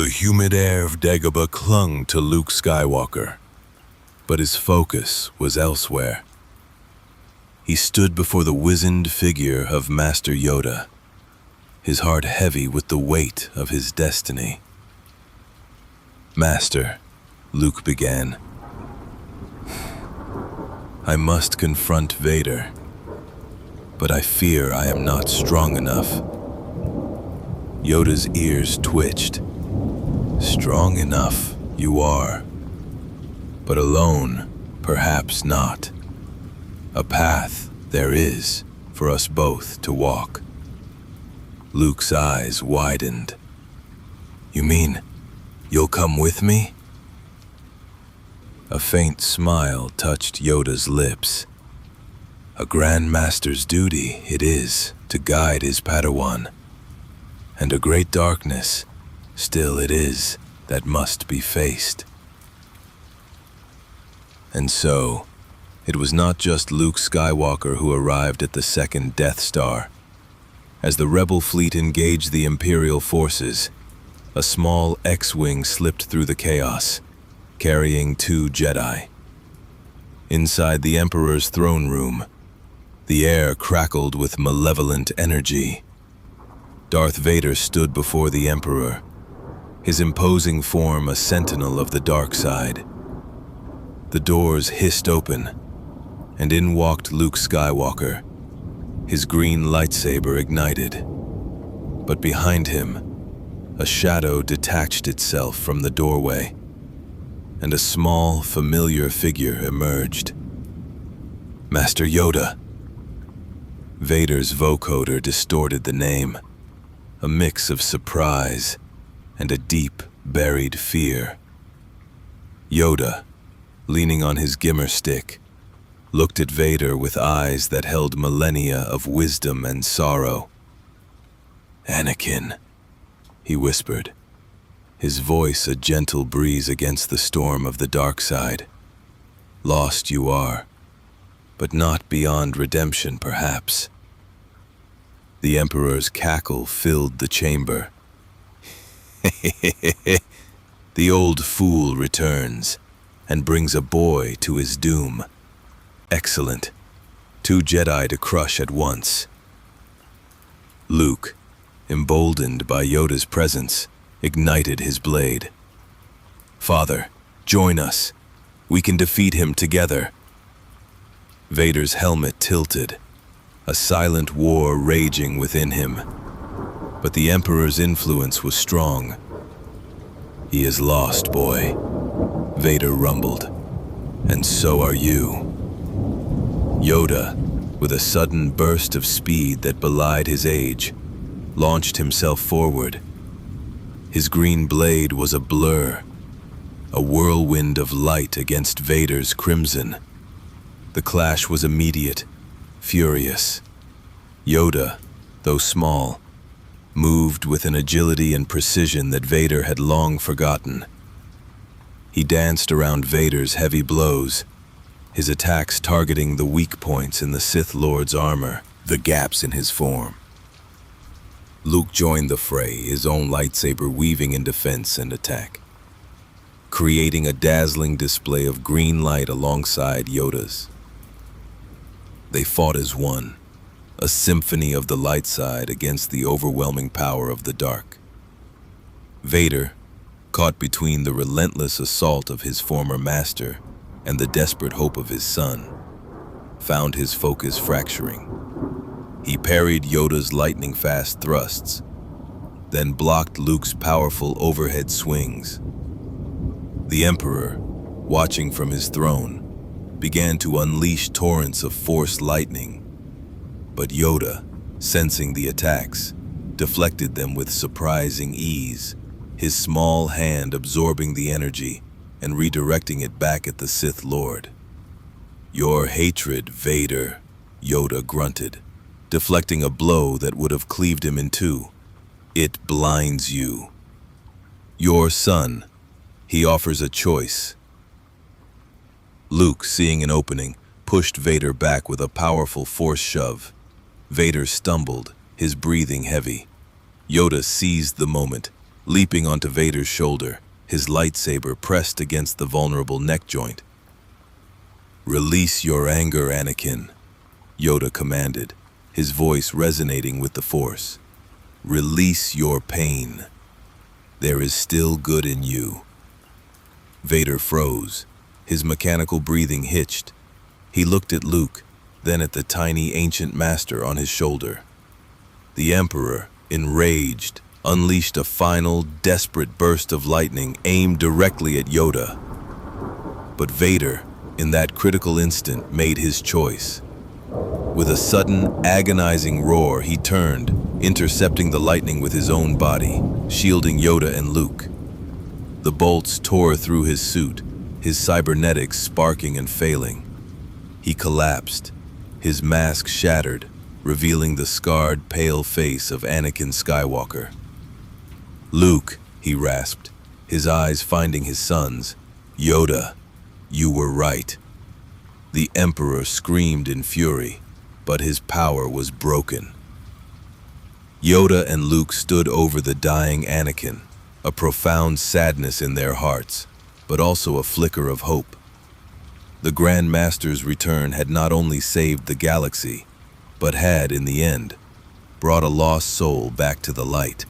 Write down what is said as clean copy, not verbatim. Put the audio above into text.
The humid air of Dagobah clung to Luke Skywalker, but his focus was elsewhere. He stood before the wizened figure of Master Yoda, his heart heavy with the weight of his destiny. "Master," Luke began, "I must confront Vader, but I fear I am not strong enough." Yoda's ears twitched. "Strong enough, you are, but alone, perhaps not. A path there is for us both to walk." Luke's eyes widened. "You mean you'll come with me?" A faint smile touched Yoda's lips. "A Grand Master's duty it is to guide his Padawan, and a great darkness still it is that must be faced." And so, it was not just Luke Skywalker who arrived at the second Death Star. As the Rebel fleet engaged the Imperial forces, a small X-wing slipped through the chaos, carrying 2 Jedi. Inside the Emperor's throne room, the air crackled with malevolent energy. Darth Vader stood before the Emperor, his imposing form a sentinel of the dark side. The doors hissed open, and in walked Luke Skywalker, his green lightsaber ignited. But behind him, a shadow detached itself from the doorway, and a small, familiar figure emerged. "Master Yoda." Vader's vocoder distorted the name, a mix of surprise and a deep, buried fear. Yoda, leaning on his gimmer stick, looked at Vader with eyes that held millennia of wisdom and sorrow. "Anakin," he whispered, his voice a gentle breeze against the storm of the dark side. "Lost you are, but not beyond redemption, perhaps." The Emperor's cackle filled the chamber. "The old fool returns and brings a boy to his doom. Excellent. 2 Jedi to crush at once." Luke, emboldened by Yoda's presence, ignited his blade. "Father, join us. We can defeat him together." Vader's helmet tilted, a silent war raging within him. But the Emperor's influence was strong. "He is lost, boy," Vader rumbled, "and so are you." Yoda, with a sudden burst of speed that belied his age, launched himself forward. His green blade was a blur, a whirlwind of light against Vader's crimson. The clash was immediate, furious. Yoda, though small, moved with an agility and precision that Vader had long forgotten. He danced around Vader's heavy blows, his attacks targeting the weak points in the Sith Lord's armor, the gaps in his form. Luke joined the fray, his own lightsaber weaving in defense and attack, creating a dazzling display of green light alongside Yoda's. They fought as one, a symphony of the light side against the overwhelming power of the dark. Vader, caught between the relentless assault of his former master and the desperate hope of his son, found his focus fracturing. He parried Yoda's lightning-fast thrusts, then blocked Luke's powerful overhead swings. The Emperor, watching from his throne, began to unleash torrents of force lightning, but Yoda, sensing the attacks, deflected them with surprising ease, his small hand absorbing the energy and redirecting it back at the Sith Lord. "Your hatred, Vader," Yoda grunted, deflecting a blow that would have cleaved him in two. "It blinds you. Your son, he offers a choice." Luke, seeing an opening, pushed Vader back with a powerful force shove. Vader stumbled, his breathing heavy. Yoda seized the moment, leaping onto Vader's shoulder, his lightsaber pressed against the vulnerable neck joint. "Release your anger, Anakin," Yoda commanded, his voice resonating with the Force. "Release your pain. There is still good in you." Vader froze, his mechanical breathing hitched. He looked at Luke, then at the tiny ancient master on his shoulder. The Emperor, enraged, unleashed a final, desperate burst of lightning aimed directly at Yoda. But Vader, in that critical instant, made his choice. With a sudden, agonizing roar, he turned, intercepting the lightning with his own body, shielding Yoda and Luke. The bolts tore through his suit, his cybernetics sparking and failing. He collapsed, his mask shattered, revealing the scarred, pale face of Anakin Skywalker. "Luke," he rasped, his eyes finding his son's. "Yoda, you were right." The Emperor screamed in fury, but his power was broken. Yoda and Luke stood over the dying Anakin, a profound sadness in their hearts, but also a flicker of hope. The Grand Master's return had not only saved the galaxy, but had, in the end, brought a lost soul back to the light.